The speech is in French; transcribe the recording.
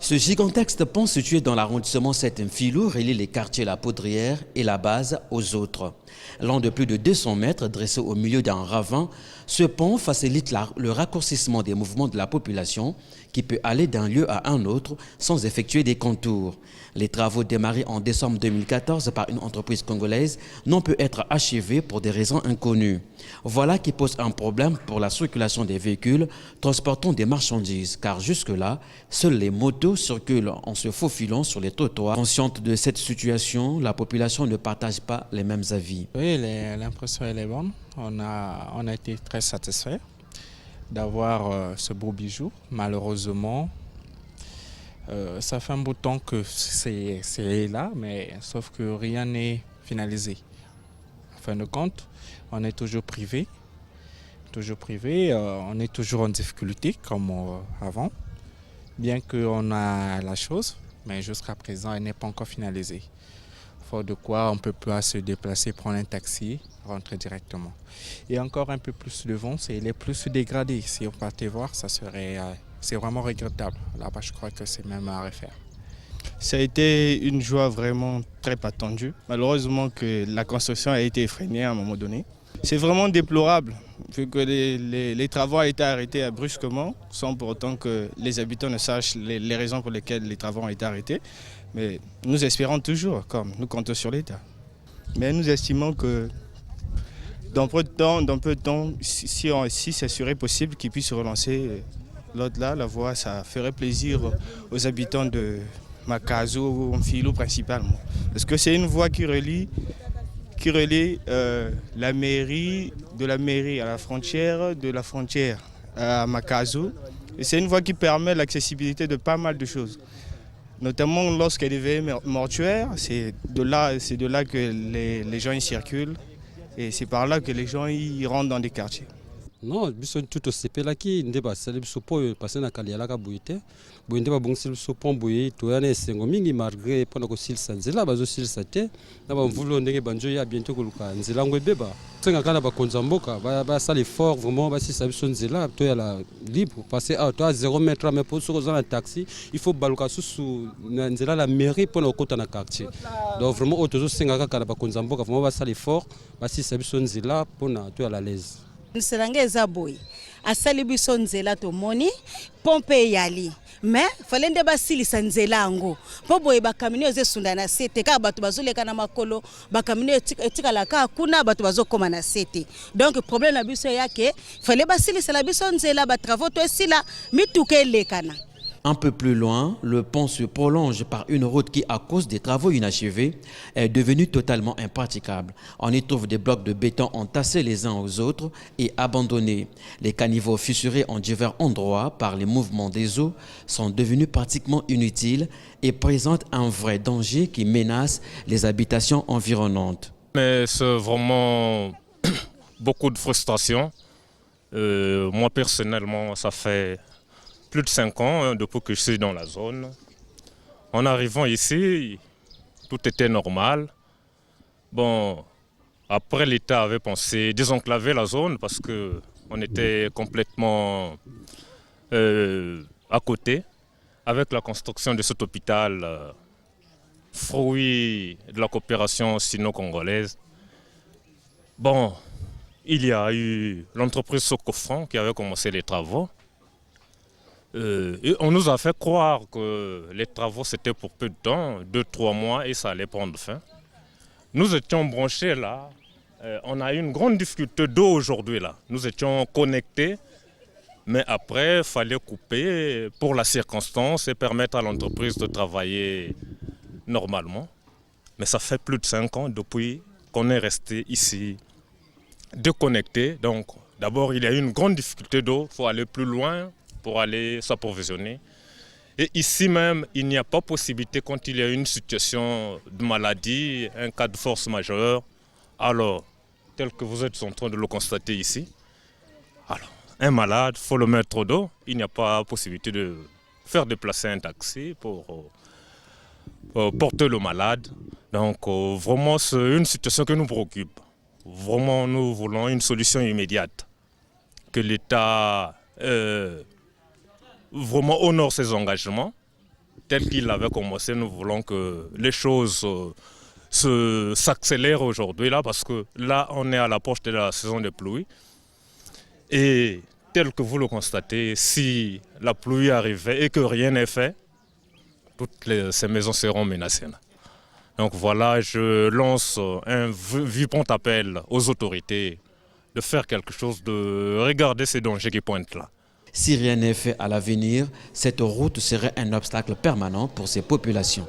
Ce gigantesque pont situé dans l'arrondissement 7 Filou relie les quartiers La Poudrière et La Base aux autres. Long de plus de 200 mètres, dressé au milieu d'un ravin, ce pont facilite le raccourcissement des mouvements de la population qui peut aller d'un lieu à un autre sans effectuer des contours. Les travaux démarrés en décembre 2014 par une entreprise congolaise n'ont pu être achevés pour des raisons inconnues. Voilà qui pose un problème pour la circulation des véhicules transportant des marchandises, car jusque-là, seules les motos circulent en se faufilant sur les trottoirs. Consciente de cette situation, la population ne partage pas les mêmes avis. Oui, l'impression elle est bonne. On a été très satisfaits d'avoir ce beau bijou. Malheureusement, ça fait un bout de temps que c'est là, mais sauf que rien n'est finalisé. En fin de compte, on est toujours privé. On est toujours en difficulté comme avant, bien qu'on a la chose, mais jusqu'à présent, elle n'est pas encore finalisée. Faute de quoi, on ne peut pas se déplacer, prendre un taxi, rentrer directement. Et encore un peu plus devant, il est plus dégradé. Si on partait voir, c'est vraiment regrettable. Là-bas, je crois que c'est même à refaire. Ça a été une joie vraiment très attendue. Malheureusement que la construction a été freinée à un moment donné. C'est vraiment déplorable, vu que les travaux ont été arrêtés brusquement, sans pour autant que les habitants ne sachent les raisons pour lesquelles les travaux ont été arrêtés. Mais nous espérons toujours, comme nous comptons sur l'État. Mais nous estimons que dans peu de temps, si ça serait possible qu'ils puissent relancer l'autre là, la voie, ça ferait plaisir aux habitants de Makazo, Filou principalement. Parce que c'est une voie qui relie la mairie, de la mairie à la frontière, de la frontière à Makazo. Et c'est une voie qui permet l'accessibilité de pas mal de choses. Notamment lorsqu'il y a des veillées mortuaires, c'est de là que les gens y circulent et c'est par là que les gens y rentrent dans des quartiers. Non, biso tout sepelaki ndeba sali biso po passer na kalialaka buite buinde ba bongsi biso pon buye to yana esengo mingi malgré pona ko silsa nzela bazo silsa te na ba mvulo ndenge banjo ya bientôt koluka nzela ngwe beba senga kala ba konza mboka ba sali fort vraiment ba silsa biso nzela to ya la libre passer à toi 0 mètre mais pour sur un taxi il faut baluka susu na nzela la mairie pona kota na quartier donc vraiment autozo senga kala ba konza mboka vraiment ba sali fort ba silsa biso nzela pona to ya la l'aise. Nselange eza boye asali biso nzela tomoni pompe yali mais falende basilisa nzela yango po boye bakamino ezesunda na sete ka bato bazoleka na makolo bakamino etikalaka kuna bato bazokoma na sete donc problème na biso yake fallait basilisa la biso nzela ba travaux to esila mituke lekana. Un peu plus loin, le pont se prolonge par une route qui, à cause des travaux inachevés, est devenue totalement impraticable. On y trouve des blocs de béton entassés les uns aux autres et abandonnés. Les caniveaux fissurés en divers endroits par les mouvements des eaux sont devenus pratiquement inutiles et présentent un vrai danger qui menace les habitations environnantes. Mais c'est vraiment beaucoup de frustration. Moi personnellement, ça fait plus de 5 ans depuis que je suis dans la zone. En arrivant ici, tout était normal. Bon, après l'État avait pensé désenclaver la zone parce qu'on était complètement à côté avec la construction de cet hôpital, fruit de la coopération sino-congolaise. Bon, il y a eu l'entreprise Socofran qui avait commencé les travaux. Et on nous a fait croire que les travaux c'était pour peu de temps, 2-3 mois et ça allait prendre fin. Nous étions branchés là, on a eu une grande difficulté d'eau aujourd'hui là. Nous étions connectés, mais après il fallait couper pour la circonstance et permettre à l'entreprise de travailler normalement. Mais ça fait plus de 5 ans depuis qu'on est resté ici déconnecté. Donc d'abord il y a eu une grande difficulté d'eau, il faut aller plus loin pour aller s'approvisionner. Et ici même, il n'y a pas possibilité quand il y a une situation de maladie, un cas de force majeure, alors, tel que vous êtes en train de le constater ici, alors, un malade, il faut le mettre d'eau, il n'y a pas possibilité de faire déplacer un taxi pour porter le malade. Donc vraiment, c'est une situation qui nous préoccupe. Vraiment, nous voulons une solution immédiate, que l'État vraiment honore ses engagements tel qu'il avait commencé, nous voulons que les choses s'accélèrent aujourd'hui là, parce que là, on est à l'approche de la saison des pluies. Et tel que vous le constatez, si la pluie arrivait et que rien n'est fait, ces maisons seront menacées. Donc voilà, je lance un vibrant appel aux autorités de faire quelque chose, de regarder ces dangers qui pointent là. Si rien n'est fait à l'avenir, cette route serait un obstacle permanent pour ces populations.